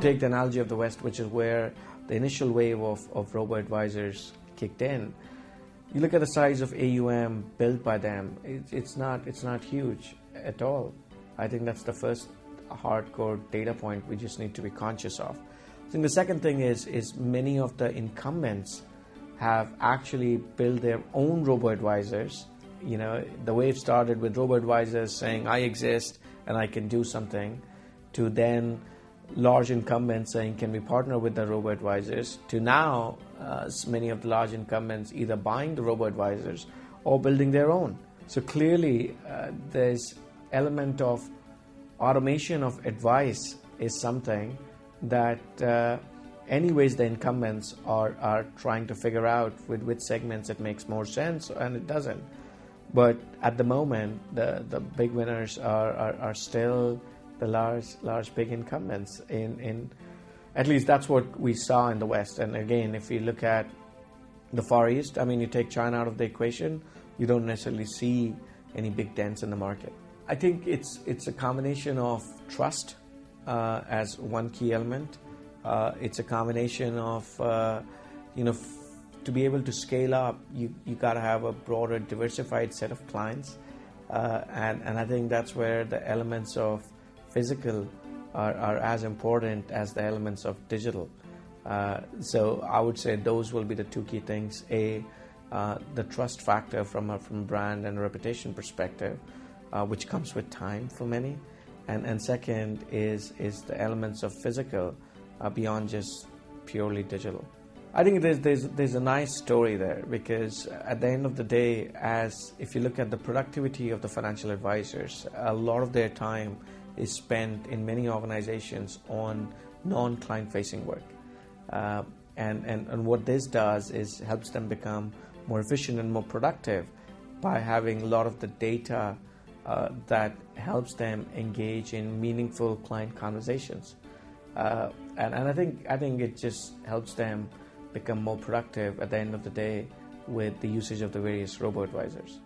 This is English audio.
take the analogy of the West, which is where the initial wave of robo-advisors kicked in, you look at the size of AUM built by them, it's not huge at all. I think that's the first hardcore data point we just need to be conscious of. I think the second thing is many of the incumbents have actually built their own robo-advisors. You know, the wave started with robo-advisors saying, I exist and I can do something, to then large incumbents saying, can we partner with the robo-advisors, to now many of the large incumbents either buying the robo-advisors or building their own. So clearly there's element of automation of advice is something that anyways the incumbents are trying to figure out with which segments it makes more sense and it doesn't. But at the moment, the big winners are still the large big incumbents in at least that's what we saw in the West. And again, if you look at the Far East, I mean, you take China out of the equation, you don't necessarily see any big dents in the market. I think it's a combination of trust as one key element. It's a combination of to be able to scale up, you got to have a broader, diversified set of clients, and I think that's where the elements of physical are as important as the elements of digital. So I would say those will be the two key things. The trust factor from a brand and reputation perspective, which comes with time for many, and second is the elements of physical beyond just purely digital. I think there's a nice story there, because at the end of the day, as if you look at the productivity of the financial advisors, a lot of their time is spent in many organizations on non-client facing work. And what this does is helps them become more efficient and more productive by having a lot of the data that helps them engage in meaningful client conversations. And I think it just helps them become more productive at the end of the day with the usage of the various robo-advisors.